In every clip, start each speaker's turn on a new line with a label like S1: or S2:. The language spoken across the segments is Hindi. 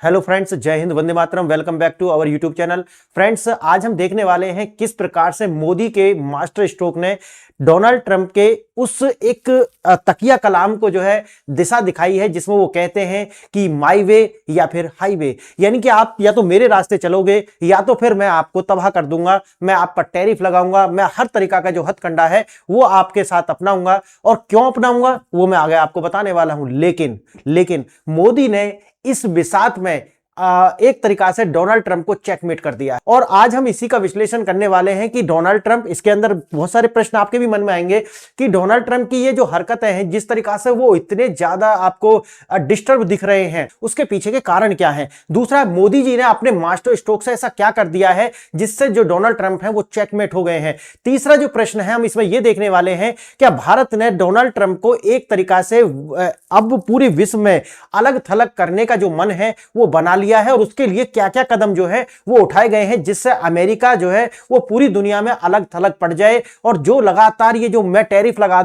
S1: हेलो फ्रेंड्स, जय हिंद, वंदे मातरम। Welcome back to our YouTube channel. Friends, आज हम देखने वाले हैं किस प्रकार से मोदी के मास्टर स्ट्रोक ने डोनाल्ड ट्रंप के उस एक तकिया कलाम को जो है दिशा दिखाई है, जिसमें वो कहते हैं कि माई वे या फिर हाईवे, यानी कि आप या तो मेरे रास्ते चलोगे या तो फिर मैं आपको तबाह कर दूंगा, मैं आप पर टैरिफ लगाऊंगा, मैं हर तरीका का जो हथकंडा है वो आपके साथ अपनाऊंगा। और क्यों अपनाऊंगा वो मैं आगे आपको बताने वाला हूं। लेकिन मोदी ने इस बिसात में एक तरीका से डोनाल्ड ट्रंप को चेकमेट कर दिया है। और आज हम इसी का विश्लेषण करने वाले हैं कि डोनाल्ड ट्रंप, इसके अंदर बहुत सारे प्रश्न आपके भी मन में आएंगे कि डोनाल्ड ट्रंप की ये जो हरकतें हैं, जिस तरीका से वो इतने ज्यादा आपको डिस्टर्ब दिख रहे हैं, उसके पीछे के कारण क्या है। दूसरा, मोदी जी ने अपने मास्टर स्ट्रोक से ऐसा क्या कर दिया है जिससे जो डोनाल्ड ट्रंप है वो चेकमेट हो गए हैं। तीसरा जो प्रश्न है हम इसमें यह देखने वाले हैं, क्या भारत ने डोनाल्ड ट्रंप को एक तरीका से अब पूरे विश्व में अलग थलग करने का जो मन है वो बना लिया है, और उसके लिए क्या क्या कदम जो है वो उठाए गए हैं जिससे अमेरिका जो है वो पूरी दुनिया में अलग थलग पड़ जाए। और जो लगातार ये जो मैं टैरिफ लगा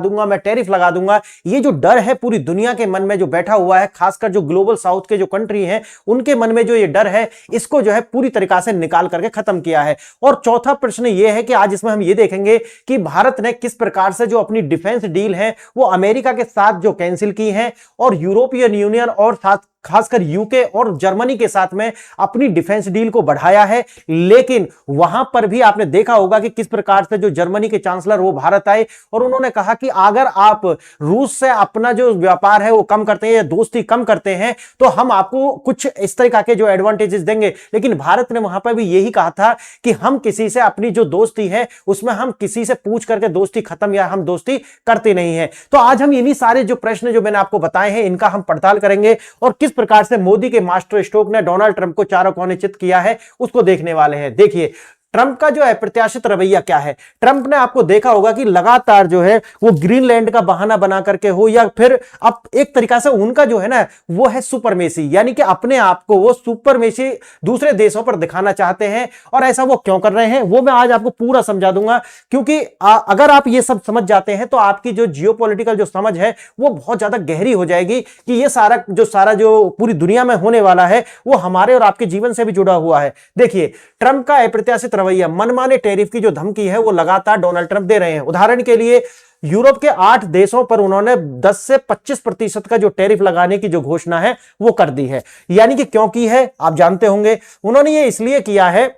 S1: दूंगा, ये जो डर है पूरी दुनिया के मन में जो बैठा हुआ है, खासकर जो ग्लोबल साउथ के जो कंट्री हैं उनके मन में जो ये डर है, इसको जो है पूरी तरीका से निकाल करके खत्म किया है। और चौथा प्रश्न ये है कि आज इसमें हम ये देखेंगे कि भारत ने किस प्रकार से जो अपनी डिफेंस डील है वो अमेरिका के साथ जो कैंसिल की है, और यूरोपियन यूनियन और साथ खासकर यूके और जर्मनी के साथ में अपनी डिफेंस डील को बढ़ाया है। लेकिन वहां पर भी आपने देखा होगा कि किस प्रकार से जो जर्मनी के चांसलर वो भारत आए और उन्होंने कहा कि अगर आप रूस से अपना जो व्यापार है वो कम करते हैं या दोस्ती कम करते हैं तो हम आपको कुछ इस तरह के जो एडवांटेजेस देंगे। लेकिन भारत ने वहां पर भी यही कहा था कि हम किसी से अपनी जो दोस्ती है उसमें हम किसी से पूछ करके दोस्ती खत्म या हम दोस्ती करते नहीं है। तो आज हम इन्हीं सारे जो प्रश्न जो मैंने आपको बताए हैं इनका हम पड़ताल करेंगे, और किस प्रकार से मोदी के मास्टर स्ट्रोक ने डोनाल्ड ट्रंप को चारों कोने चित किया है उसको देखने वाले हैं। देखिए, ट्रंप का जो अप्रत्याशित रवैया क्या है। ट्रंप ने, आपको देखा होगा कि लगातार जो है वो ग्रीनलैंड का बहाना बना करके हो, या फिर अब एक तरीका से उनका जो है ना वो है सुपरमेसी, यानी कि अपने आप को वो सुपरमेसी दूसरे देशों पर दिखाना चाहते हैं। और ऐसा वो क्यों कर रहे हैं वो मैं आज आपको पूरा समझा दूंगा, क्योंकि अगर आप ये सब समझ जाते हैं तो आपकी जो जियोपॉलिटिकल जो समझ है वो बहुत ज्यादा गहरी हो जाएगी कि ये सारा जो पूरी दुनिया में होने वाला है वो हमारे और आपके जीवन से भी जुड़ा हुआ है। देखिए, ट्रंप का अप्रत्याशित रवैया, मनमाने टैरिफ की जो धमकी है वो लगातार डोनाल्ड ट्रंप दे रहे हैं। उदाहरण के लिए, यूरोप के 8 देशों पर उन्होंने 10 से 25% का जो टैरिफ लगाने की जो घोषणा है वो कर दी है। यानी कि क्यों की है आप जानते होंगे। उन्होंने ये इसलिए किया है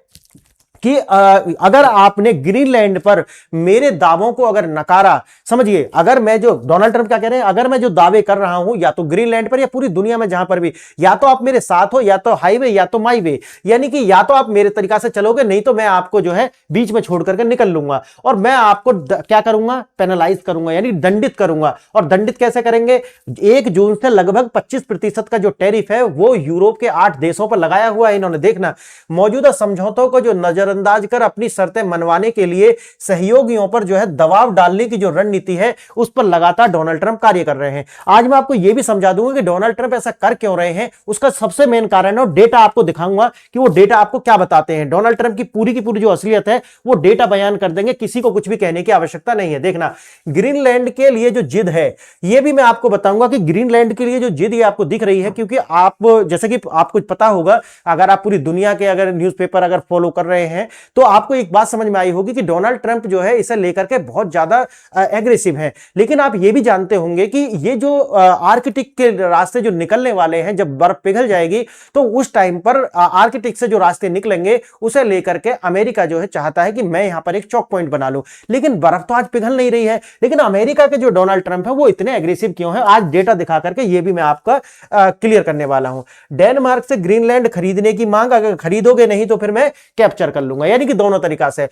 S1: कि अगर आपने ग्रीनलैंड पर मेरे दावों को अगर नकारा, समझिए, अगर मैं जो डोनाल्ड ट्रंप क्या कह रहे हैं, अगर मैं जो दावे कर रहा हूं या तो ग्रीनलैंड पर या पूरी दुनिया में जहां पर भी, या तो आप मेरे साथ हो या तो हाईवे या तो माई वे, यानी कि या तो आप मेरे तरीका से चलोगे, नहीं तो मैं आपको जो है बीच में छोड़ करके निकल लूंगा और मैं आपको क्या करूंगा, पेनलाइज करूंगा, यानी दंडित करूंगा। और दंडित कैसे करेंगे? 1 जून से लगभग 25% का जो टैरिफ है वो यूरोप के 8 देशों पर लगाया हुआ है इन्होंने। देखना, मौजूदा समझौतों को जो नजरअंदाज कर अपनी शर्तें मनवाने के लिए सहयोगियों पर जो है दबाव डालने की जो रणनीति है उस पर लगातार डोनाल्ड ट्रंप कार्य कर रहे हैं। आज मैं आपको यह भी समझा दूंगा कि डोनाल्ड ट्रंप ऐसा कर क्यों रहे हैं, उसका सबसे मेन कारण है, और डेटा आपको दिखाऊंगा कि वो डेटा आपको क्या बताते हैं। डोनाल्ड ट्रंप की पूरी जो असलियत है वो डेटा बयान कर देंगे, किसी को कुछ भी कहने की आवश्यकता नहीं है। देखना, ग्रीनलैंड के लिए जो जिद है यह भी मैं आपको बताऊंगा कि ग्रीनलैंड के लिए जो जिद ये आपको दिख रही है, क्योंकि आप, जैसे कि आपको पता होगा, अगर आप पूरी दुनिया के अगर न्यूज़पेपर अगर फॉलो कर रहे हैं तो आपको एक बात समझ में आई होगी कि डोनाल्ड ट्रंप जो है इसे लेकर के बहुत ज्यादा एग्रेसिव है। लेकिन आप ये भी जानते होंगे कि ये जो आर्कटिक के रास्ते जो निकलने वाले हैं, जब बर्फ पिघल जाएगी तो उस टाइम पर आर्कटिक से जो रास्ते निकलेंगे उसे लेकर के अमेरिका जो है चाहता है कि मैं यहां पर एक चौक पॉइंट बना लूं। लेकिन बर्फ तो आज पिघल नहीं रही है। लेकिन अमेरिका के जो डोनाल्ड ट्रंप है वो इतने एग्रेसिव क्यों है, आज डेटा दिखा करके ये भी मैं आपका क्लियर करने वाला हूं। डेनमार्क से ग्रीनलैंड खरीदने की मांग, अगर खरीदोगे नहीं तो फिर मैं कैप्चर कर लूंगा, यानी कि दोनों तरीका से।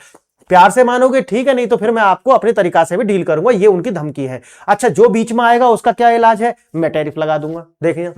S1: प्यार से मानोगे ठीक है, नहीं तो फिर मैं आपको अपने तरीका से भी डील करूंगा, ये उनकी धमकी है। अच्छा, जो बीच में आएगा उसका क्या इलाज है, मैं टैरिफ लगा दूंगा। देखिए,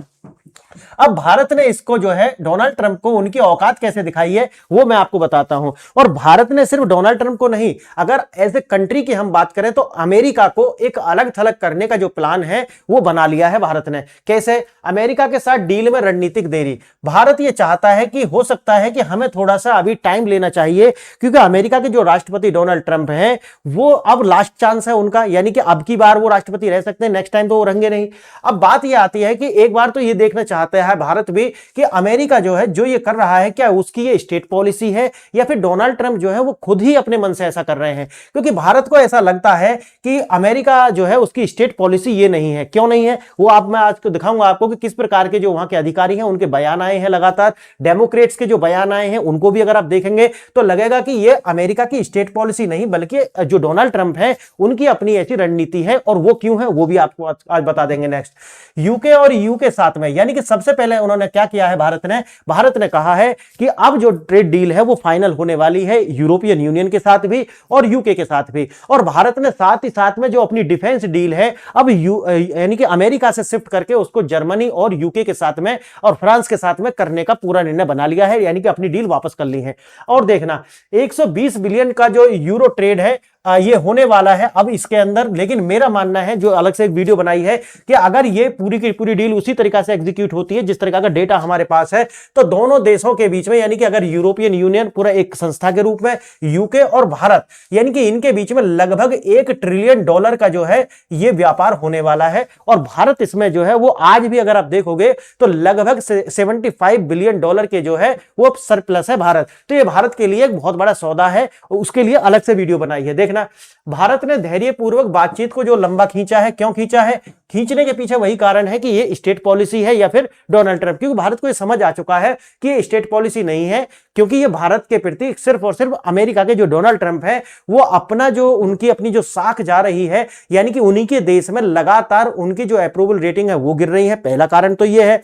S1: अब भारत ने इसको जो है डोनाल्ड ट्रंप को उनकी औकात कैसे दिखाई है वो मैं आपको बताता हूं। और भारत ने सिर्फ डोनाल्ड ट्रंप को नहीं, अगर एज ए कंट्री की हम बात करें तो अमेरिका को एक अलग थलग करने का जो प्लान है वो बना लिया है भारत ने। कैसे? अमेरिका के साथ डील में रणनीतिक देरी। भारत ये चाहता है कि हो सकता है कि हमें थोड़ा सा अभी टाइम लेना चाहिए, क्योंकि अमेरिका के जो राष्ट्रपति डोनाल्ड ट्रंप हैं वो अब लास्ट चांस है उनका, यानी कि अब की बार वो राष्ट्रपति रह सकते हैं, नेक्स्ट टाइम तो वो रहेंगे नहीं। अब बात ये आती है कि एक बार तो ये देखना चाहते चाहता है भारत भी कि अमेरिका जो है जो ये कर रहा है क्या उसकी ये स्टेट पॉलिसी है या फिर डोनाल्ड ट्रंप जो है वो खुद ही अपने मन से ऐसा कर रहे हैं। क्योंकि भारत को ऐसा लगता है कि अमेरिका जो है उसकी स्टेट पॉलिसी ये नहीं है। क्यों नहीं है वो आप मैं आज को दिखाऊंगा आपको कि किस प्रकार के जो वहां के अधिकारी हैं उनके बयान आए हैं लगातार। डेमोक्रेट्स के जो बयान आए हैं उनको भी अगर आप देखेंगे तो लगेगा कि ये अमेरिका की स्टेट पॉलिसी नहीं बल्कि जो डोनाल्ड ट्रंप है उनकी अपनी ऐसी रणनीति है। और वो क्यों है वो भी आपको आज बता देंगे। नेक्स्ट, यूके और ईयू के साथ में, यानी कि सबसे पहले उन्होंने क्या किया है भारत ने कहा है कि अब जो ट्रेड डील है वो फाइनल होने वाली है यूरोपियन यूनियन के साथ भी और यूके के साथ भी। और भारत ने साथ ही साथ में जो अपनी डिफेंस डील है अब यानी कि अमेरिका से शिफ्ट करके उसको जर्मनी और यूके के साथ में और फ्रांस के साथ में करने का पूरा निर्णय बना लिया है, यानी कि अपनी डील वापस कर ली है। और देखना 120 बिलियन का जो यूरो ट्रेड है ये होने वाला है अब इसके अंदर। लेकिन मेरा मानना है, जो अलग से एक वीडियो बनाई है, कि अगर ये पूरी की पूरी डील उसी तरीका से एग्जीक्यूट होती है जिस तरीका का डेटा हमारे पास है तो दोनों देशों के बीच में, यानी कि अगर यूरोपियन यूनियन पूरा एक संस्था के रूप में, यूके और भारत, यानी कि इनके बीच में लगभग $1 ट्रिलियन का जो है ये व्यापार होने वाला है। और भारत इसमें जो है वो आज भी अगर आप देखोगे तो लगभग $75 बिलियन के जो है वो सरप्लस है भारत। तो ये भारत के लिए एक बहुत बड़ा सौदा है, उसके लिए अलग से वीडियो बनाई है। देखना, भारत ने धैर्यपूर्वक बातचीत को जो लंबा खींचा है, क्यों खींचा है? खींचने के पीछे वही कारण है कि ये स्टेट पॉलिसी है या फिर डोनाल्ड ट्रंप, क्योंकि भारत को ये समझ आ चुका है कि ये स्टेट पॉलिसी नहीं है, क्योंकि ये भारत के प्रति सिर्फ और सिर्फ अमेरिका के जो डोनाल्ड ट्रंप है वो अपना जो उनकी अपनी जो साख जा रही है, यानी कि उन्हीं के देश में लगातार उनकी जो अप्रूवल रेटिंग है वो गिर रही है। पहला कारण तो ये है।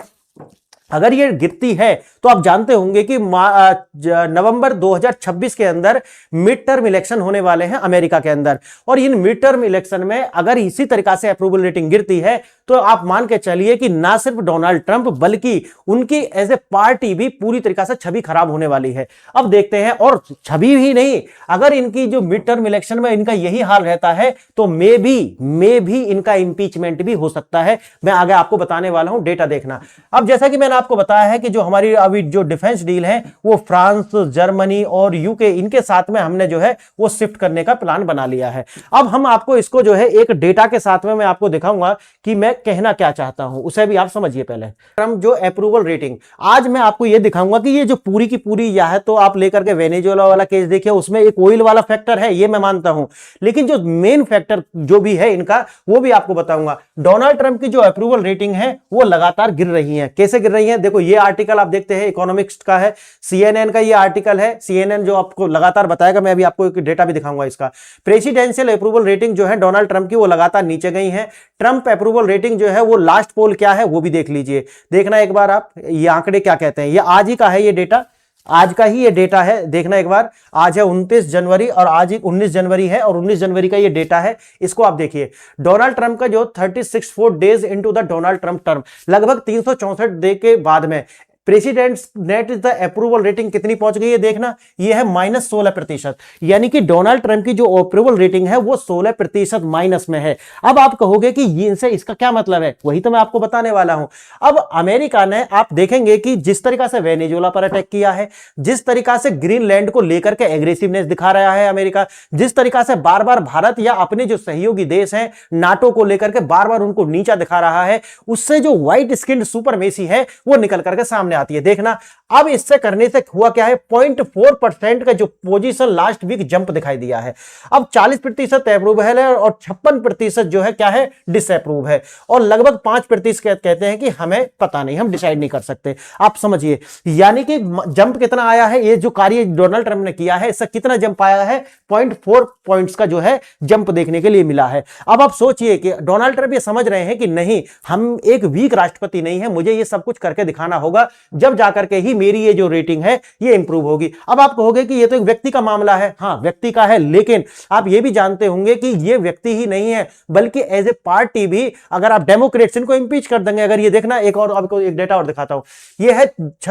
S1: अगर ये गिरती है तो आप जानते होंगे कि नवंबर 2026 के अंदर मिड टर्म इलेक्शन होने वाले हैं अमेरिका के अंदर। और इन मिड टर्म इलेक्शन में अगर इसी तरीका से अप्रूवल रेटिंग गिरती है तो आप मान के चलिए कि ना सिर्फ डोनाल्ड ट्रंप बल्कि उनकी एज ए पार्टी भी पूरी तरीका से छवि खराब होने वाली है। अब देखते हैं, और छवि ही नहीं, अगर इनकी जो मिड टर्म इलेक्शन में इनका यही हाल रहता है तो मे भी इनका इंपीचमेंट भी हो सकता है। मैं आगे आपको बताने वाला हूं, डेटा देखना। अब जैसा कि मैंने आपको बताया है कि जो हमारी अभी जो डिफेंस डील है वो फ्रांस, जर्मनी और यूके इनके साथ में हमने जो है वो शिफ्ट करने का प्लान बना लिया है। अब हम आपको इसको जो है एक डेटा के साथ में मैं आपको दिखाऊंगा कि मैं कहना क्या चाहता हूं, उसे भी आप समझिए। पहले हम जो अप्रूवल रेटिंग, आज मैं आपको ये दिखाऊंगा कि ये जो पूरी की पूरी या है तो आप लेकर के वेनेजुएला वाला केस देखिए, उसमें एक ऑयल वाला फैक्टर है, ये मैं मानता हूं, लेकिन जो मेन फैक्टर जो भी है इनका वो भी आपको बताऊंगा। डोनाल्ड ट्रंप की जो अप्रूवल रेटिंग है वो लगातार गिर रही है। कैसे गिर रही है? देखो, ये आर्टिकल आप देखते हैं इकोनॉमिक्स का है, सीएनएन का ये आर्टिकल है। सीएनएन जो आपको लगातार बताएगा, मैं अभी आपको एक डेटा भी दिखाऊंगा इसका। प्रेसिडेंशियल अप्रूवल रेटिंग जो है डोनाल्ड ट्रंप की वो लगातार नीचे गई है। ट्रंप अप्रूवल रेटिंग जो है वो लास्ट पोल क्या है वो भी देख लीजिए। देखना एक बार आप, ये आंकड़े क्या कहते हैं। ये आज ही का है, ये डेटा आज का ही ये डेटा है। देखना एक बार, आज है 29 जनवरी और आज ही 19 जनवरी है और 19 जनवरी का ये डेटा है। इसको आप देखिए, डोनाल्ड ट्रंप का जो 36 days into the Donald Trump term, लगभग 364 डे के बाद में president net the approval rating कितनी पहुंच गई है? देखना, ये है -16%, यानी कि डोनाल्ड ट्रंप की जो अप्रूवल रेटिंग है वो 16% माइनस में है। अब आप कहोगे कि ये इनसे इसका क्या मतलब है, वही तो मैं आपको बताने वाला हूं। अब अमेरिका ने, आप देखेंगे कि जिस तरीका से वेनेजुएला पर अटैक किया है, जिस तरीका से ग्रीनलैंड को लेकर के एग्रेसिवनेस दिखा रहा है अमेरिका, जिस तरीका से बार बार भारत या अपने जो सहयोगी देश हैं नाटो को लेकर के बार बार उनको नीचा दिखा रहा है, उससे जो व्हाइट स्किन्ड सुपरमेसी है वो निकल करके सामने आती है। देखना, अब इससे करने से हुआ क्या है, 0.4% का जो पोजीशन लास्ट वीक जंप दिखाई दिया है। अब 40% अप्रूवल है और 56% जो है क्या है, डिसअप्रूव है। और लगभग 5% कहते हैं कि हमें पता नहीं, हम डिसाइड नहीं कर सकते। आप समझिए, यानी कि जंप कितना आया है, ये जो कार्य डोनाल्ड ट्रंप ने किया है इससे कितना जंप आया है, 0.4 पॉइंट्स का जो है जंप देखने के लिए मिला है। अब आप सोचिए कि डोनाल्ड ट्रंप ये समझ रहे हैं कि नहीं, हम एक वीक राष्ट्रपति नहीं है, मुझे ये सब कुछ करके दिखाना होगा, जब जाकर के ही मेरी ये जो रेटिंग है ये इंप्रूव होगी। अब आप कहोगे कि ये तो एक व्यक्ति का मामला है। हाँ, व्यक्ति का है, लेकिन आप ये भी जानते होंगे कि ये व्यक्ति ही नहीं है बल्कि एज ए पार्टी भी, अगर आप डेमोक्रेट्स इनको इंपीच कर देंगे। अगर ये देखना, एक और आपको एक डेटा और दिखाता हूं, ये है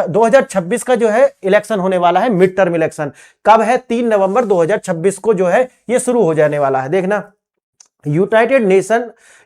S1: 2026 का जो है इलेक्शन होने वाला है, मिड टर्म इलेक्शन। कब है? 3 नवंबर 2026 को जो है ये शुरू हो जाने वाला है। देखना,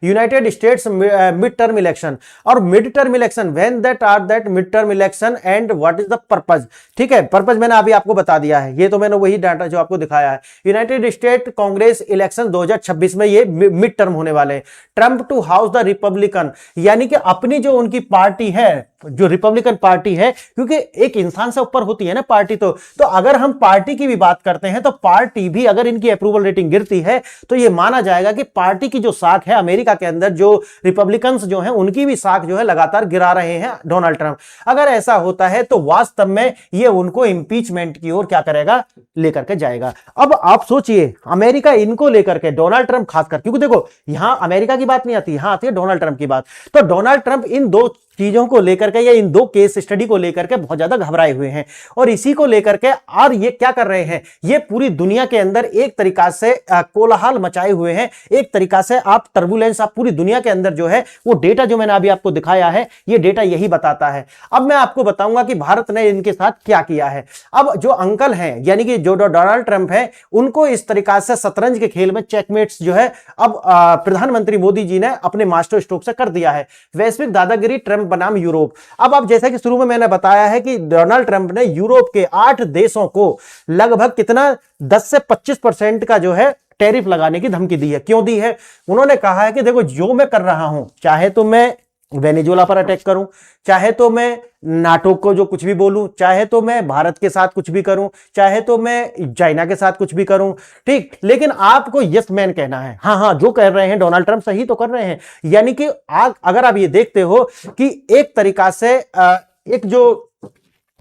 S1: United States mid term election और mid term election, when that mid term election and what is the purpose. ठीक है, पर्पज मैंने अभी आपको बता दिया है, ये तो मैंने वही डाटा जो आपको दिखाया है। यूनाइटेड स्टेट कांग्रेस इलेक्शन 2026 में ये मिड टर्म होने वाले हैं। Trump to house the Republican, यानी कि अपनी जो उनकी पार्टी है जो रिपब्लिकन पार्टी है, क्योंकि एक इंसान से ऊपर होती है ना पार्टी, तो अगर हम पार्टी की भी बात करते हैं तो पार्टी भी अगर इनकी अप्रूवल रेटिंग गिरती है तो यह माना जाएगा कि पार्टी की जो साख है अमेरिका के अंदर, जो रिपब्लिकन्स जो हैं उनकी भी साख जो है लगातार गिरा रहे हैं डोनाल्ड ट्रंप। अगर ऐसा होता है तो वास्तव में यह उनको इंपीचमेंट की ओर क्या करेगा, लेकर के जाएगा। अब आप सोचिए अमेरिका इनको लेकर के, डोनाल्ड ट्रंप खासकर, क्योंकि देखो यहां अमेरिका की बात नहीं आती, यहां आती है डोनाल्ड ट्रंप की बात। तो डोनाल्ड ट्रंप इन दो चीजों को लेकर के या इन दो केस स्टडी को लेकर के बहुत ज्यादा घबराए हुए हैं और इसी को लेकर के और ये क्या कर रहे हैं, ये पूरी दुनिया के अंदर एक तरीका से कोलाहल मचाए हुए हैं। एक तरीका से आप टर्बुलेंस, आप पूरी दुनिया के अंदर जो है वो डेटा जो मैंने अभी आपको दिखाया है, ये डेटा यही बताता है। अब मैं आपको बताऊंगा कि भारत ने इनके साथ क्या किया है। अब जो अंकल हैं यानी कि जो डोनाल्ड ट्रंप है, उनको इस तरीका से शतरंज के खेल में चेकमेट्स जो है अब प्रधानमंत्री मोदी जी ने अपने मास्टर स्ट्रोक से कर दिया है। वैश्विक दादागिरी ट्रंप बनाम यूरोप। अब आप जैसा कि शुरू में मैंने बताया है कि डोनाल्ड ट्रंप ने यूरोप के 8 देशों को लगभग कितना 10 से 25% का जो है टैरिफ लगाने की धमकी दी है। क्यों दी है? उन्होंने कहा है कि देखो जो मैं कर रहा हूं, चाहे तो मैं वेनेजुएला पर अटैक करूं, चाहे तो मैं नाटो को जो कुछ भी बोलूं, चाहे तो मैं भारत के साथ कुछ भी करूं, चाहे तो मैं चाइना के साथ कुछ भी करूं, ठीक, लेकिन आपको यस मैन कहना है। हाँ, जो कह रहे हैं डोनाल्ड ट्रंप सही तो कर रहे हैं। यानी कि अगर आप ये देखते हो कि एक तरीका से एक जो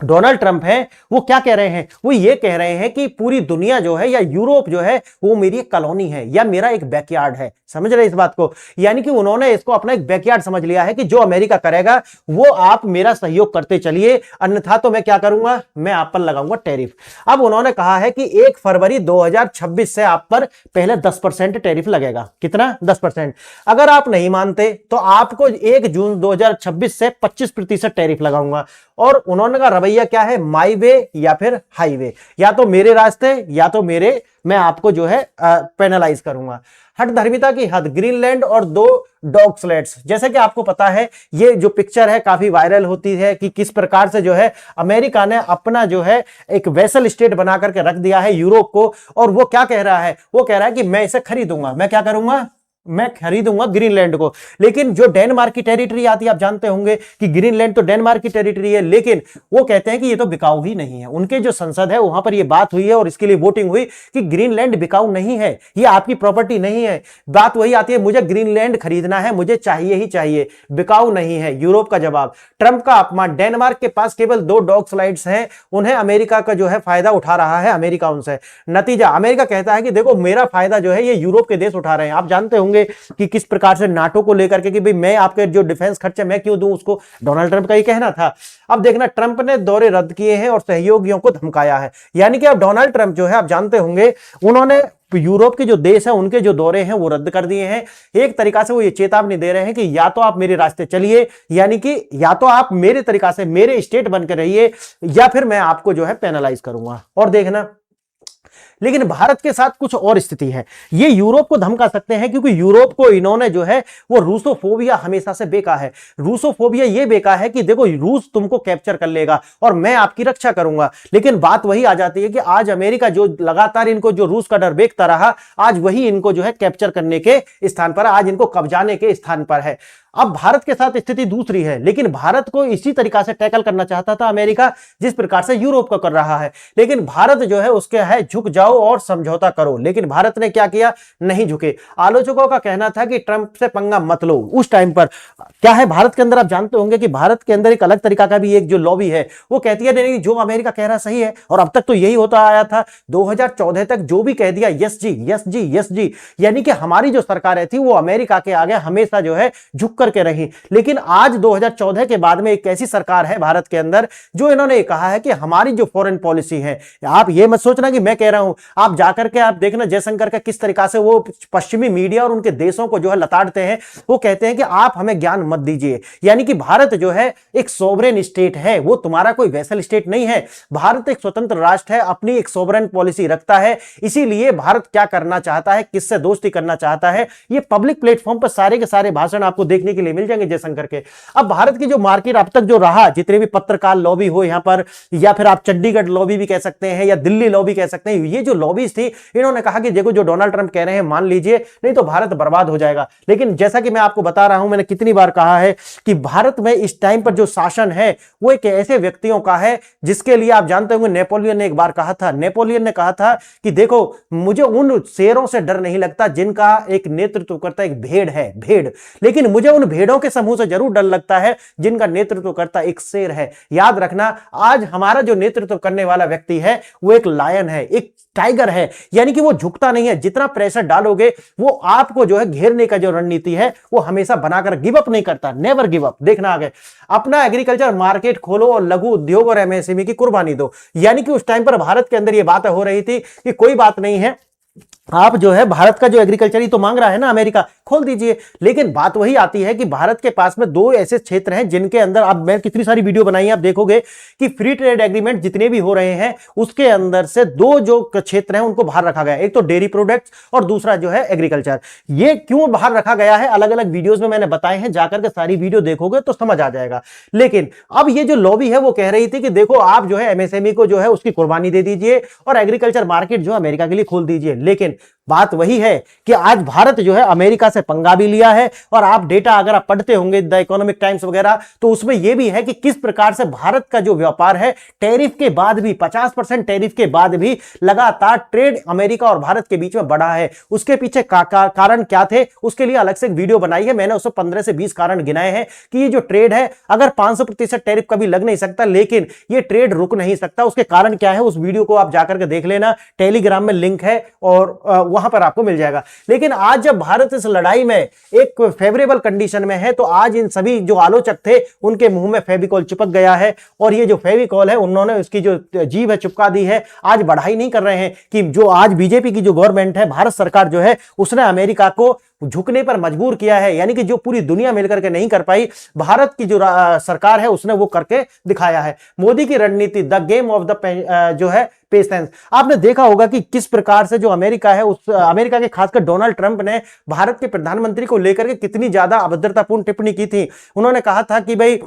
S1: डोनाल्ड ट्रंप है वो क्या कह रहे हैं, वो ये कह रहे हैं कि पूरी दुनिया जो है या यूरोप जो है वो मेरी एक कॉलोनी है या मेरा एक बैकयार्ड है। समझ रहे इस बात को? यानी कि उन्होंने इसको अपना एक बैकयार्ड समझ लिया है कि जो अमेरिका करेगा वो आप मेरा सहयोग करते चलिए, अन्यथा तो मैं क्या करूंगा, मैं आप पर लगाऊंगा टैरिफ। अब उन्होंने कहा है कि 1 फरवरी 2026 से आप पर पहले 10% टैरिफ लगेगा। कितना? 10%। अगर आप नहीं मानते तो आपको 1 जून 2026 से 25% टैरिफ लगाऊंगा। और उन्होंने कहा रवैया क्या है, माई वे या फिर हाईवे, या तो मेरे रास्ते या तो मैं आपको जो है पेनलाइज करूंगा। हठधर्मिता की हद, ग्रीनलैंड और 2 डॉग स्लेट्स। जैसे कि आपको पता है ये जो पिक्चर है काफी वायरल होती है कि किस प्रकार से जो है अमेरिका ने अपना जो है एक वेसल स्टेट बना करके रख दिया है यूरोप को। और वो क्या कह रहा है, वो कह रहा है कि मैं इसे खरीदूंगा, मैं क्या करूंगा, मैं खरीदूंगा ग्रीनलैंड को। लेकिन जो डेनमार्क की टेरिटरी आती है, आप जानते होंगे कि ग्रीनलैंड तो डेनमार्क की टेरिटरी है, लेकिन वो कहते हैं कि ये तो बिकाऊ ही नहीं है। उनके जो संसद है वहां पर ये बात हुई है और इसके लिए वोटिंग हुई कि ग्रीनलैंड बिकाऊ नहीं है, ये आपकी प्रॉपर्टी नहीं है। बात वही आती है, मुझे ग्रीनलैंड खरीदना है, मुझे चाहिए ही चाहिए, बिकाऊ नहीं है। यूरोप का जवाब, ट्रंप का अपमान। डेनमार्क के पास केवल 2 डॉग स्लाइड्स हैं, उन्हें अमेरिका का जो है फायदा उठा रहा है अमेरिका उनसे। नतीजा, अमेरिका कहता है कि देखो मेरा फायदा जो है ये यूरोप के देश उठा रहे हैं। आप जानते होंगे कि किस प्रकार से नाटो को लेकर के कि भाई मैं आपके जो डिफेंस खर्चे मैं क्यों दूं, उसको डोनाल्ड ट्रंप का ही कहना था। अब देखना, ट्रंप ने दौरे रद्द किए हैं और सहयोगियों को धमकाया है। यानी कि अब डोनाल्ड ट्रंप जो है, आप जानते होंगे, उन्होंने यूरोप के जो देश हैं उनके जो दौरे हैं वो रद्द कर दिए हैं। एक तरीका से वो ये चेतावनी दे रहे हैं कि या तो आप मेरे रास्ते चलिए, यानी कि या तो आप मेरे तरीका से मेरे स्टेट बनकर रहिए, या फिर मैं आपको जो है पेनलाइज करूंगा। और देखना, लेकिन भारत के साथ कुछ और स्थिति है। ये यूरोप को धमका सकते हैं क्योंकि यूरोप को इन्होंने जो है वो रूसोफोबिया हमेशा से बेका है। रूसोफोबिया ये बेका है कि देखो रूस तुमको कैप्चर कर लेगा और मैं आपकी रक्षा करूंगा। लेकिन बात वही आ जाती है कि आज अमेरिका जो लगातार इनको जो रूस का डर बेकता रहा, आज वही इनको जो है कैप्चर करने के स्थान पर, आज इनको कब्जाने के स्थान पर है। अब भारत के साथ स्थिति दूसरी है, लेकिन भारत को इसी तरीका से टैकल करना चाहता था अमेरिका जिस प्रकार से यूरोप का कर रहा है। लेकिन भारत जो है उसके है झुक जाओ और समझौता करो, लेकिन भारत ने क्या किया, नहीं झुके। आलोचकों का कहना था कि ट्रंप से पंगा मत लो। उस टाइम पर क्या है, भारत के अंदर आप जानते होंगे कि भारत के अंदर एक अलग तरीका का भी एक जो लॉबी है वो कहती है नहीं, जो अमेरिका कह रहा सही है। और अब तक तो यही होता आया था, 2014 तक जो भी कह दिया यस जी यस जी यस जी, यानी कि हमारी जो सरकारें थी वो अमेरिका के आगे हमेशा जो है झुक करके रही। लेकिन आज 2014 के बाद में एक ऐसी सरकार है भारत के अंदर जो इन्होंने कहा है कि हमारी जो फॉरेन पॉलिसी है, आप ये मत सोचना कि मैं कह रहा हूं, आप जाकर के आप देखना जयशंकर का किस तरीका से वो पश्चिमी मीडिया और उनके देशों को जो है लताड़ते हैं। वो कहते हैं कि आप हमें ज्ञान मत दीजिए, यानी कि भारत जो है एक सोवरेन स्टेट है, वो तुम्हारा कोई वैसल स्टेट नहीं है। भारत एक स्वतंत्र राष्ट्र है, अपनी एक सोवरेन पॉलिसी रखता है। इसीलिए भारत क्या करना चाहता है, किससे दोस्ती करना चाहता है, ये पब्लिक प्लेटफॉर्म पर सारे के सारे भाषण आपको देखने के लिए मिल जाएंगे जयशंकर के। अब भारत की जो मार्केट अब तक जो रहा, जितने भी पत्रकार लॉबी हो यहां पर, या फिर आप चंडीगढ़ लॉबी भी कह सकते हैं या दिल्ली लॉबी कह सकते हैं, ये जो लॉबीज थी इन्होंने कहा कि देखो जो डोनाल्ड ट्रंप कह रहे हैं मान लीजिए, नहीं तो भारत बर्बाद हो जाएगा। लेकिन जैसा कि मैं आपको बता रहा हूं, मैंने कितनी बार कहा है कि भारत में इस टाइम पर जो शासन है वो एक ऐसे व्यक्तियों का है जिसके लिए आप जानते होंगे नेपोलियन ने एक बार कहा था, नेपोलियन ने कहा था कि देखो मुझे उन शेरों से डर नहीं लगता जिनका एक नेतृत्व करता एक भेड़ है, भेड़, लेकिन मुझे उन भेड़ों के समूह से जरूर डर लगता है जिनका नेतृत्व करता एक शेर है। याद रखना, आज हमारा जो नेतृत्व करने वाला व्यक्ति है वो एक लायन है, एक टाइगर है, यानी कि वो झुकता नहीं है। जितना प्रेशर डालोगे वो आपको जो है घेरने का जो रणनीति है वो हमेशा बनाकर गिव अप नहीं करता, नेवर गिव अप। देखना आगे, अपना एग्रीकल्चर मार्केट खोलो और लघु उद्योग और एमएसएमई की कुर्बानी दो। यानी कि उस टाइम पर भारत के अंदर ये बात हो रही थी कि कोई बात नहीं है, आप जो है भारत का जो एग्रीकल्चर ही तो मांग रहा है ना अमेरिका, खोल दीजिए। लेकिन बात वही आती है कि भारत के पास में दो ऐसे क्षेत्र हैं जिनके अंदर, आप मैं कितनी सारी वीडियो बनाई है, आप देखोगे कि फ्री ट्रेड एग्रीमेंट जितने भी हो रहे हैं उसके अंदर से दो जो क्षेत्र हैं उनको बाहर रखा गया, एक तो डेयरी प्रोडक्ट्स और दूसरा जो है एग्रीकल्चर। ये क्यों बाहर रखा गया है अलग अलग वीडियोज में मैंने बताए हैं, जाकर के सारी वीडियो देखोगे तो समझ आ जाएगा। लेकिन अब ये जो लॉबी है वो कह रही थी कि देखो आप जो है एमएसएमई को जो है उसकी कुर्बानी दे दीजिए और एग्रीकल्चर मार्केट जो अमेरिका के लिए खोल दीजिए। लेकिन बात वही है कि आज भारत जो है अमेरिका से पंगा भी लिया है, और आप डेटा अगर आप पढ़ते होंगे द इकोनॉमिक टाइम्स वगैरह तो उसमें यह भी है कि किस प्रकार से भारत का जो व्यापार है टैरिफ के बाद भी 50% टैरिफ के बाद भी लगातार ट्रेड अमेरिका और भारत के बीच में बढ़ा है। उसके पीछे कारण क्या थे उसके लिए अलग से एक वीडियो बनाई है मैंने, उसमें 15 से 20 कारण गिनाए हैं कि ये जो ट्रेड है अगर 500% टैरिफ कभी लग नहीं सकता लेकिन ये ट्रेड रुक नहीं सकता। उसके कारण क्या है उस वीडियो को आप जाकर के देख लेना, टेलीग्राम में लिंक है और वहां पर आपको मिल जाएगा। लेकिन आज जब भारत इस लड़ाई में एक फेवरेबल कंडीशन में है तो आज इन सभी जो आलोचक थे उनके मुंह में फेविकॉल चिपक गया है, और ये जो फेविकॉल है उन्होंने उसकी जो जीभ है चिपका दी है। आज बढ़ाई नहीं कर रहे हैं कि जो आज बीजेपी की जो गवर्नमेंट है, भारत सरकार जो है उसने अमेरिका को झुकने पर मजबूर किया है, यानी कि जो पूरी दुनिया मिलकर के नहीं कर पाई भारत की जो सरकार है उसने वो करके दिखाया है। मोदी की रणनीति द गेम ऑफ द जो है पेशेंस। आपने देखा होगा कि किस प्रकार से जो अमेरिका है उस अमेरिका के खासकर डोनाल्ड ट्रंप ने भारत के प्रधानमंत्री को लेकर के कितनी ज्यादा अभद्रतापूर्ण टिप्पणी की थी। उन्होंने कहा था कि भाई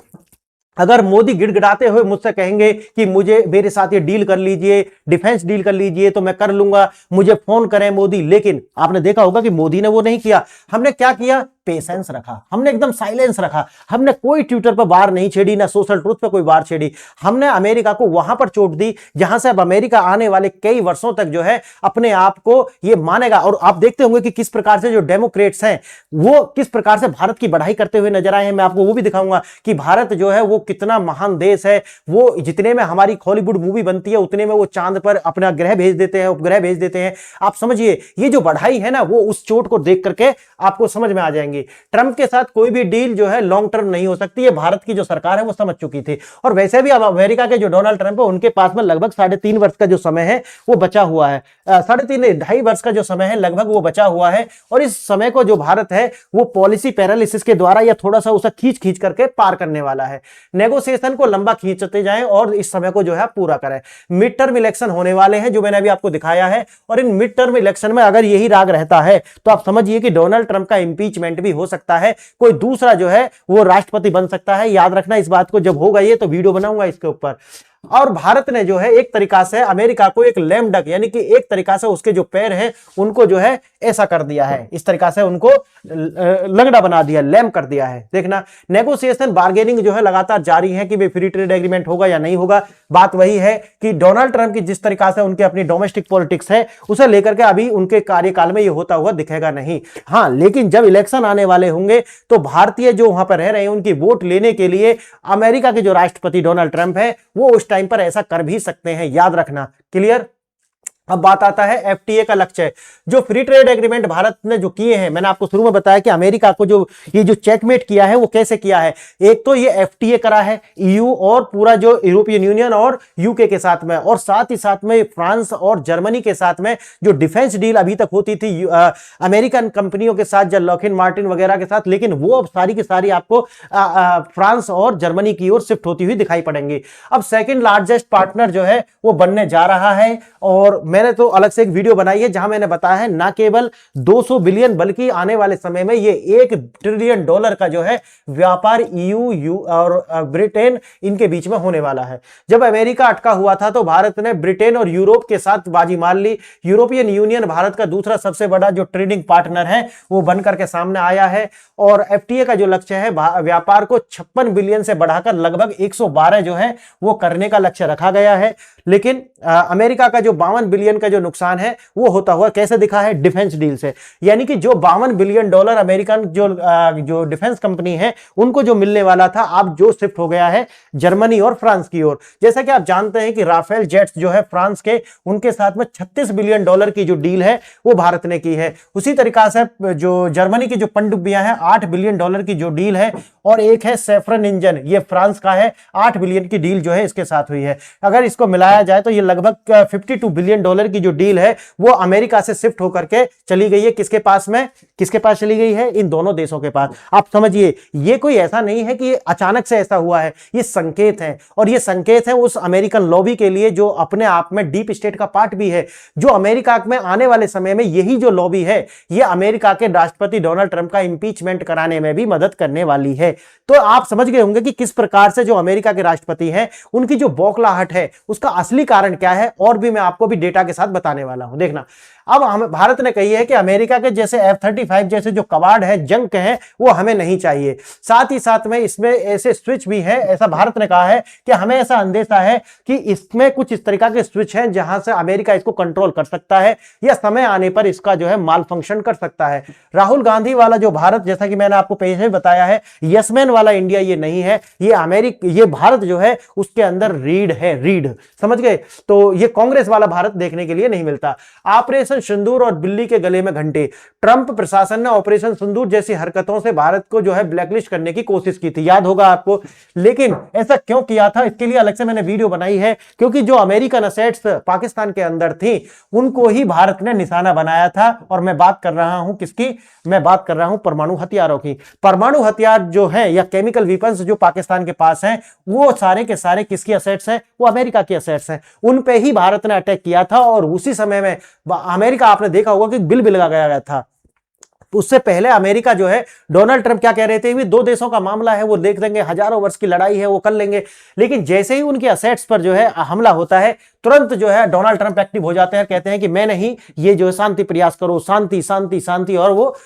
S1: अगर मोदी गिड़गिड़ाते हुए मुझसे कहेंगे कि मुझे मेरे साथ ये डील कर लीजिए, डिफेंस डील कर लीजिए तो मैं कर लूंगा, मुझे फोन करें मोदी। लेकिन आपने देखा होगा कि मोदी ने वो नहीं किया। हमने क्या किया, पेशेंस रखा, हमने एकदम साइलेंस रखा, हमने कोई ट्विटर पर बार नहीं छेड़ी, ना सोशल ट्रूथ पर कोई बार छेड़ी। हमने अमेरिका को वहां पर चोट दी जहां से अब अमेरिका आने वाले कई वर्षों तक जो है अपने आप को ये मानेगा। और आप देखते होंगे कि किस प्रकार से जो डेमोक्रेट्स हैं वो किस प्रकार से भारत की बढ़ाई करते हुए नजर आए हैं। मैं आपको वो भी दिखाऊंगा कि भारत जो है वो कितना महान देश है। वो जितने में हमारी हॉलीवुड मूवी बनती है उतने में वो चांद पर अपना ग्रह भेज देते हैं, उपग्रह भेज देते हैं। आप समझिए ये जो बढ़ाई है ना वो उस चोट को देख करके आपको समझ में आ जाएंगी। ट्रंप के साथ कोई भी डील जो है लॉन्ग टर्म नहीं हो सकती है, भारत की जो सरकार है वो समझ चुकी थी। और वैसे भी अब अमेरिका के जो डोनाल्ड ट्रंप है उनके पास में लगभग 3.5 वर्ष का जो समय है वो बचा हुआ है, 3.5 वर्ष का जो समय है लगभग वो बचा हुआ है। और इस समय को जो भारत है वो पॉलिसी पैरालिसिस के द्वारा या थोड़ा सा उसे खींच खींच करके पार करने वाला है। नेगोशिएशन को लंबा खींचते जाएं और इस समय को जो है पूरा करें। मिड टर्म इलेक्शन होने वाले हैं जो मैंने अभी आपको दिखाया है, और इन मिड टर्म इलेक्शन में अगर यही राग रहता है तो आप समझिए कि डोनाल्ड ट्रंप का इंपीचमेंट भी हो सकता है, कोई दूसरा जो है वो राष्ट्रपति बन सकता है। याद रखना इस बात को, जब होगा ये तो वीडियो बनाऊंगा इसके ऊपर। और भारत ने जो है एक तरीका से अमेरिका को एक लेम डक यानी कि एक तरीका से उसके जो पैर हैं उनको जो है ऐसा कर दिया है, इस तरीका से उनको लंगड़ा बना दिया, लेम कर दिया है। देखना नेगोशिएशन बार्गेनिंग जो है लगातार जारी है कि भाई फ्री ट्रेड एग्रीमेंट होगा या नहीं होगा। बात वही है कि डोनाल्ड ट्रंप की जिस तरीका से उनकी अपनी डोमेस्टिक पॉलिटिक्स है उसे लेकर के अभी उनके कार्यकाल में ये होता हुआ दिखेगा नहीं। हाँ, लेकिन जब इलेक्शन आने वाले होंगे तो भारतीय जो वहां पर रह रहे हैं उनकी वोट लेने के लिए अमेरिका के जो राष्ट्रपति डोनाल्ड ट्रंप है वो उस टाइम पर ऐसा कर भी सकते हैं, याद रखना। क्लियर। अब बात आता है एफटीए का लक्ष्य। जो फ्री ट्रेड एग्रीमेंट भारत ने जो किए हैं, मैंने आपको शुरू में बताया कि अमेरिका को जो ये जो चेकमेट किया है वो कैसे किया है। एक तो ये एफटीए करा है ईयू और पूरा जो यूरोपियन यूनियन और यूके के साथ में, और साथ ही साथ में फ्रांस और जर्मनी के साथ में जो डिफेंस डील अभी तक होती थी अमेरिकन कंपनियों के साथ, लॉकहीड मार्टिन वगैरह के साथ, लेकिन वो अब सारी की सारी आपको फ्रांस और जर्मनी की ओर शिफ्ट होती हुई दिखाई पड़ेंगी। अब सेकेंड लार्जेस्ट पार्टनर जो है वो बनने जा रहा है, और मैंने तो अलग से एक वीडियो बनाई है जहां मैंने बताया है ना केवल 200 बिलियन बल्कि आने वाले समय में ये $1 ट्रिलियन का जो है व्यापार ईयू और ब्रिटेन इनके बीच में होने वाला है। जब अमेरिका अटका हुआ था तो भारत ने ब्रिटेन और यूरोप के साथ बाजी मार ली। यूरोपियन यूनियन भारत का दूसरा सबसे बड़ा जो ट्रेडिंग पार्टनर है वो बनकर के सामने आया है और एफटीए का जो लक्ष्य है व्यापार को 56 बिलियन से बढ़ाकर लगभग 112 जो है वो करने का लक्ष्य रखा गया है। लेकिन अमेरिका का जो 52 बिलियन का जो नुकसान है वो होता हुआ कैसे दिखा है? डिफेंस डील से। यानी कि जो $52 बिलियन अमेरिकन जो डिफेंस कंपनी है उनको जो मिलने वाला था अब जो शिफ्ट हो गया है जर्मनी और फ्रांस की ओर। जैसा कि आप जानते हैं कि राफेल जेट्स जो है फ्रांस के उनके साथ में $36 बिलियन की जो डील है वो भारत ने की है। उसी तरीका से जो जर्मनी की जो पनडुब्बियां हैं $8 बिलियन की जो डील है और एक है सैफरन इंजन, ये फ्रांस का है, $8 बिलियन की डील जो है इसके साथ हुई है। अगर इसको मिलाया जाए तो ये लगभग $52 बिलियन की जो डील है वो अमेरिका से शिफ्ट होकर के चली गई है। किसके पास में? किसके पास चली गई है? इन दोनों देशों के पास। आप समझिए ये कोई ऐसा नहीं है कि अचानक से ऐसा हुआ है, ये संकेत है और ये संकेत है उस अमेरिकन लॉबी के लिए जो अपने आप में डीप स्टेट का पार्ट भी है। जो अमेरिका में आने वाले समय में यही जो लॉबी है ये अमेरिका के राष्ट्रपति डोनाल्ड ट्रंप का इंपीचमेंट कराने में भी मदद करने वाली है। तो आप समझ गए होंगे कि किस प्रकार से जो अमेरिका के राष्ट्रपति हैं उनकी जो बौखलाहट है उसका असली कारण क्या है और भी मैं आपको भी डेटा के साथ बताने वाला हूं। देखना, अब हम भारत ने कही है कि अमेरिका के जैसे F-35 जैसे जो कवाड़ है, जंग है, वो हमें नहीं चाहिए। साथ ही साथ में इसमें ऐसे स्विच भी है, ऐसा भारत ने कहा है कि हमें ऐसा अंदेशा है कि इसमें कुछ इस तरीका के स्विच हैं जहां से अमेरिका इसको कंट्रोल कर सकता है या समय आने पर इसका जो है माल फंक्शन कर सकता है। राहुल गांधी वाला जो भारत, जैसा कि मैंने आपको पहले बताया है, यसमैन वाला इंडिया ये नहीं है, ये भारत जो है उसके अंदर रीढ़ है, रीढ़, समझ गए? तो ये कांग्रेस वाला भारत देखने के लिए नहीं मिलता। ऑपरेशन सिंदूर और बिल्ली के गले में घंटे। ट्रंप प्रशासन ने ऑपरेशन सिंदूर जैसी हरकतों से भारत को जो है ब्लैकलिस्ट करने की कोशिश की थी, याद होगा आपको। लेकिन ऐसा क्यों किया था इसके लिए अलग से मैंने वीडियो बनाई है, क्योंकि जो अमेरिकन असेट्स पाकिस्तान के अंदर थी उनको ही भारत ने निशाना बनाया था। और मैं बात कर रहा हूं किसकी? मैं बात कर रहा हूं परमाणु हथियारों की। परमाणु हथियार जो है या केमिकल वेपन्स जो पाकिस्तान के पास हैं वो सारे के सारे किसकी असेट्स हैं? वो अमेरिका की असेट्स हैं। उन पे ही भारत ने अटैक किया था और उसी समय में अमेरिका, आपने देखा होगा कि बिल भी लगाया गया था। उससे पहले अमेरिका जो है, डोनाल्ड ट्रंप क्या कह रहे थे, दो देशों का मामला है, वो देख लेंगे, हजारों वर्ष की लड़ाई है, वो कर लेंगे। लेकिन जैसे ही उनके असेट्स पर जो है हमला होता है तुरंत जो है डोनाल्ड ट्रंप एक्टिव हो जाते हैं, कहते हैं कि मैं नहीं, ये जो है शांति प्रयास करो, शांति शांति शांति, और वो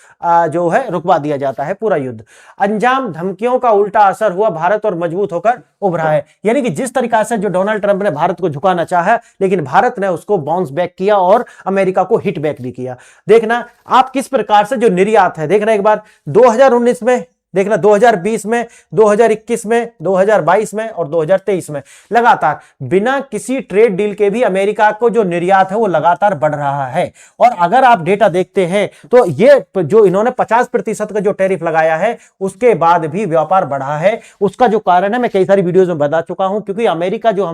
S1: जो है रुकवा दिया जाता है पूरा युद्ध। अंजाम धमकियों का उल्टा असर हुआ, भारत और मजबूत होकर उभरा है। यानी कि जिस तरीका से जो डोनाल्ड ट्रंप ने भारत को झुकाना चाहा, लेकिन भारत ने उसको बाउंस बैक किया और अमेरिका को हिट बैक भी किया। देखना आप किस प्रकार से जो निर्यात है, देखना एक बार 2019 में, देखना 2020 में, 2021 में, 2022 में और 2023 में लगातार बिना किसी ट्रेड डील के भी अमेरिका को जो निर्यात है वो लगातार बढ़ रहा है। और अगर आप डेटा देखते हैं तो ये जो इन्होंने 50% का जो टैरिफ लगाया है उसके बाद भी व्यापार बढ़ा है। उसका जो कारण है मैं कई सारी वीडियोस में बता चुका हूं, क्योंकि अमेरिका जो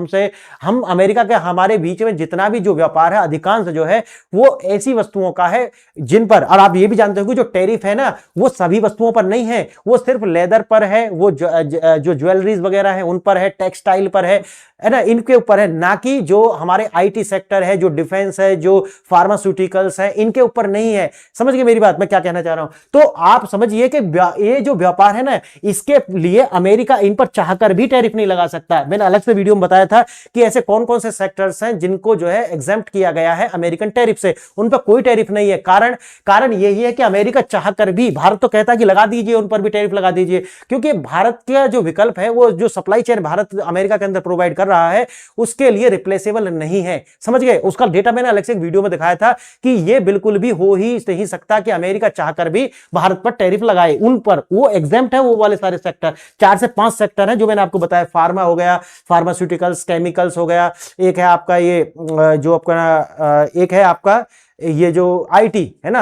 S1: हम अमेरिका के हमारे बीच में जितना भी जो व्यापार है अधिकांश जो है वो ऐसी वस्तुओं का है जिन पर, और आप ये भी जानते हो कि जो टैरिफ है ना वो सभी वस्तुओं पर नहीं है, वो सिर्फ लेदर पर है, वो जो ज्वेलरीज वगैरह है उन पर है, टेक्सटाइल पर है ना, इनके ऊपर है, ना कि जो हमारे आईटी सेक्टर है, जो डिफेंस है, जो फार्मास्यूटिकल्स है, इनके ऊपर नहीं है। समझ गए मेरी बात मैं क्या कहना चाह रहा हूं? तो आप समझिए कि ये जो व्यापार है ना, इसके लिए अमेरिका इन पर चाहकर भी टैरिफ नहीं लगा सकता। मैंने अलग से वीडियो में बताया था कि ऐसे कौन कौन से सेक्टर्स हैं जिनको जो है एग्जेम्प्ट किया गया है अमेरिकन टैरिफ से, उन पर कोई टैरिफ नहीं है। कारण यही है कि अमेरिका चाहकर भी, भारत तो कहता है कि लगा दीजिए, उन पर भी टैरिफ लगा दीजिए, क्योंकि भारत का जो विकल्प है, वो जो सप्लाई चेन भारत अमेरिका के अंदर प्रोवाइड कर रहा है उसके लिए रिप्लेसेबल नहीं है। समझ गए? उसका डेटा मैंने अलग से एक वीडियो में दिखाया था कि ये बिल्कुल भी हो ही नहीं सकता कि अमेरिका चाहकर भी भारत पर टैरिफ लगाए। उन पर वो एग्जेम्प्ट है, वो वाले सारे सेक्टर, 4 से 5 सेक्टर हैं जो मैंने आपको बताया। फार्मा हो गया, फार्मास्यूटिकल्स, केमिकल्स हो गया, एक है आपका ये जो आपका एक है आपका ये जो आईटी है ना,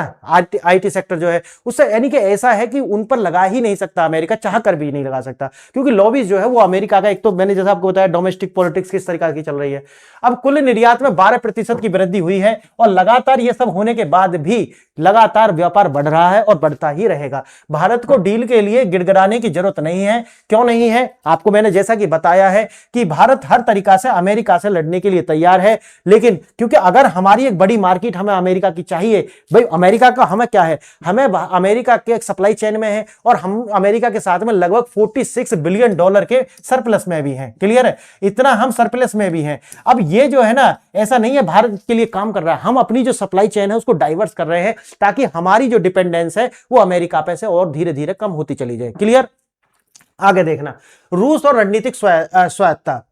S1: आईटी सेक्टर जो है उससे, यानी कि ऐसा है कि उन पर लगा ही नहीं सकता अमेरिका, चाह कर भी नहीं लगा सकता, क्योंकि लॉबीज जो है वो अमेरिका का, एक तो मैंने जैसा आपको बताया डोमेस्टिक पॉलिटिक्स किस तरीके की चल रही है। अब कुल निर्यात में 12% की वृद्धि हुई है और लगातार ये सब होने के बाद भी लगातार व्यापार बढ़ रहा है और बढ़ता ही रहेगा। भारत को डील के लिए गिड़गिड़ाने की जरूरत नहीं है। क्यों नहीं है? आपको मैंने जैसा कि बताया है कि भारत हर तरीका से अमेरिका से लड़ने के लिए तैयार है, लेकिन क्योंकि अगर हमारी एक बड़ी मार्केट हमें अमेरिका की चाहिए, भाई अमेरिका का हमें क्या है, हमें अमेरिका के एक सप्लाई चेन में है और हम अमेरिका के साथ में लगभग $46 बिलियन के सरप्लस में भी हैं। क्लियर है? इतना हम सरप्लस में भी हैं। अब ये जो है ना, ऐसा नहीं है भारत के लिए काम कर रहा है, हम अपनी जो सप्लाई चेन है उसको डाइवर्स कर रहे हैं ताकि हमारी जो डिपेंडेंस है वो अमेरिका पे से और धीरे धीरे कम होती चली जाए। क्लियर? आगे देखना, रूस और रणनीतिक स्वायत्तता।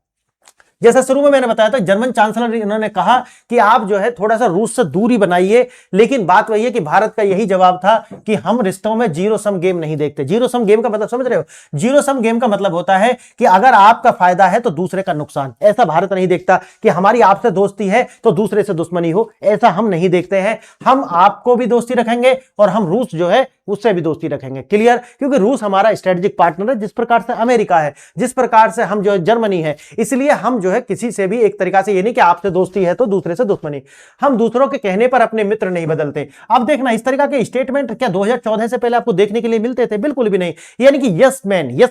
S1: जैसा शुरू में मैंने बताया था, जर्मन चांसलर इन्होंने कहा कि आप जो है थोड़ा सा रूस से दूरी बनाइए, लेकिन बात वही है कि भारत का यही जवाब था कि हम रिश्तों में जीरो सम गेम नहीं देखते। जीरो सम गेम का मतलब समझ रहे हो? जीरो सम गेम का मतलब होता है कि अगर आपका फायदा है तो दूसरे का नुकसान। ऐसा भारत नहीं देखता कि हमारी आपसे दोस्ती है तो दूसरे से दुश्मनी हो, ऐसा हम नहीं देखते हैं। हम आपको भी दोस्ती रखेंगे और हम रूस जो है उससे भी दोस्ती रखेंगे। क्लियर? क्योंकि रूस हमारा स्ट्रेटेजिक पार्टनर है, जिस प्रकार से अमेरिका है, जिस प्रकार से हम जो है जर्मनी है, इसलिए हम जो है किसी से भी एक तरीका से, ये नहीं कि आपसे दोस्ती है तो दूसरे से दुश्मनी। हम दूसरों के कहने पर अपने मित्र नहीं बदलते। अब देखना, इस तरीका के स्टेटमेंट क्या 2014 से पहले आपको देखने के लिए मिलते थे? बिल्कुल भी नहीं। यानी कि यस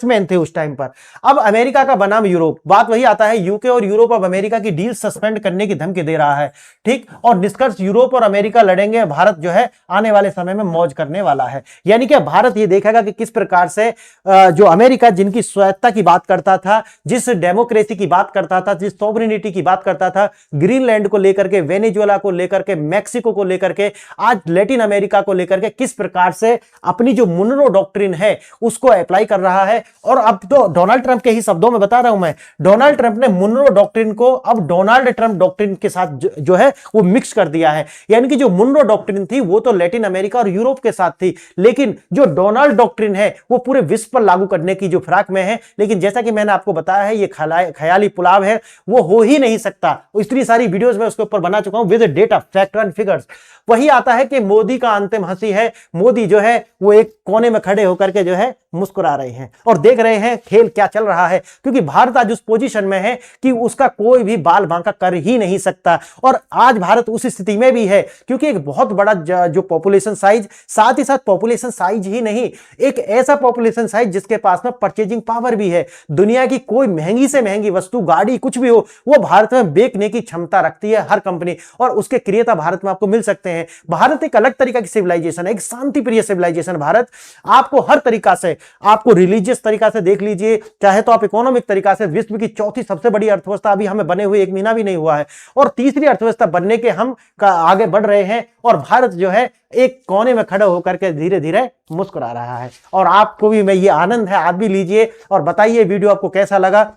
S1: मैन थे उस टाइम पर। अब अमेरिका का बनाम यूरोप, बात वही आता है, यूके और यूरोप अब अमेरिका की डील सस्पेंड करने की धमकी दे रहा है। ठीक, और निष्कर्ष यूरोप और अमेरिका लड़ेंगे, भारत जो है आने वाले समय में मौज करने वाला है। यानी कि भारत ये देखेगा कि किस प्रकार से जो अमेरिका जिनकी स्वायत्तता की बात करता था, जिस डेमोक्रेसी की बात करता था, जिस सॉवरेनिटी की बात करता था, ग्रीनलैंड को लेकर के, वेनेजुएला को लेकर के, मैक्सिको को लेकर के, आज लैटिन अमेरिका को लेकर के किस प्रकार से अपनी जो मुनरो डॉक्ट्रिन है उसको अप्लाई कर रहा है। और अब तो डोनाल्ड ट्रंप के ही शब्दों में बता रहा हूं मैं, डोनाल्ड ट्रंप ने मुनरो डॉक्ट्रिन को अब डोनाल्ड ट्रंप डॉक्ट्रिन के साथ जो है वो मिक्स कर दिया है। यानी कि जो मुनरो डॉक्ट्रिन थी वो तो लैटिन अमेरिका और यूरोप के साथ थी, लेकिन जो डोनाल्ड डॉक्ट्रिन है वो पूरे विश्व पर लागू करने की जो फिराक में है। लेकिन जैसा कि मैंने आपको बताया है, ये ख्याली पुलाव है, वो हो ही नहीं सकता। इतनी सारी वीडियोस में उसके ऊपर बना चुका हूं with data, fact and figures. वही आता है कि मोदी का अंतिम हंसी है। मोदी जो है वो एक कोने में खड़े होकर के जो है मुस्कुरा रहे हैं और देख रहे हैं खेल क्या चल रहा है, क्योंकि भारत आज उस पोजीशन में है कि उसका कोई भी बाल बांका कर ही नहीं सकता। और आज भारत उस स्थिति में भी है क्योंकि एक बहुत बड़ा जो पॉपुलेशन साइज, साथ ही साथ पॉपुलेशन साइज ही नहीं, एक ऐसा पॉपुलेशन साइज जिसके पास में परचेजिंग पावर भी है। दुनिया की कोई महंगी से महंगी वस्तु, गाड़ी, कुछ भी हो, वो भारत में बेचने की क्षमता रखती है हर कंपनी, और उसके क्रेता भारत में आपको मिल सकते हैं। भारत एक अलग तरीका की सिविलाइजेशन है, एक शांति प्रिय सिविलाइजेशन। भारत आपको हर तरीका से, आपको रिलीजियस तरीका से देख लीजिए, चाहे तो आप इकोनॉमिक तरीका से, विश्व की चौथी सबसे बड़ी अर्थव्यवस्था अभी हमें बने हुए 1 महीना भी नहीं हुआ है, और तीसरी अर्थव्यवस्था बनने के हम आगे बढ़ रहे हैं। और भारत जो है एक कोने में खड़ा होकर के धीरे धीरे मुस्कुरा रहा है। और आपको भी मैं ये आनंद है, आप भी लीजिए और बताइए वीडियो आपको कैसा लगा।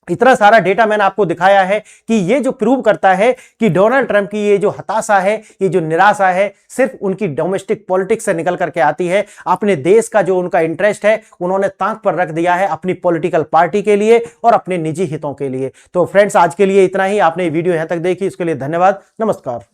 S1: इतना सारा डेटा मैंने आपको दिखाया है कि ये जो प्रूव करता है कि डोनाल्ड ट्रंप की ये जो हताशा है, ये जो निराशा है, सिर्फ उनकी डोमेस्टिक पॉलिटिक्स से निकल करके आती है। अपने देश का जो उनका इंटरेस्ट है उन्होंने ताक पर रख दिया है अपनी पॉलिटिकल पार्टी के लिए और अपने निजी हितों के लिए। तो फ्रेंड्स, आज के लिए इतना ही। आपने वीडियो यहां तक देखी, इसके लिए धन्यवाद। नमस्कार।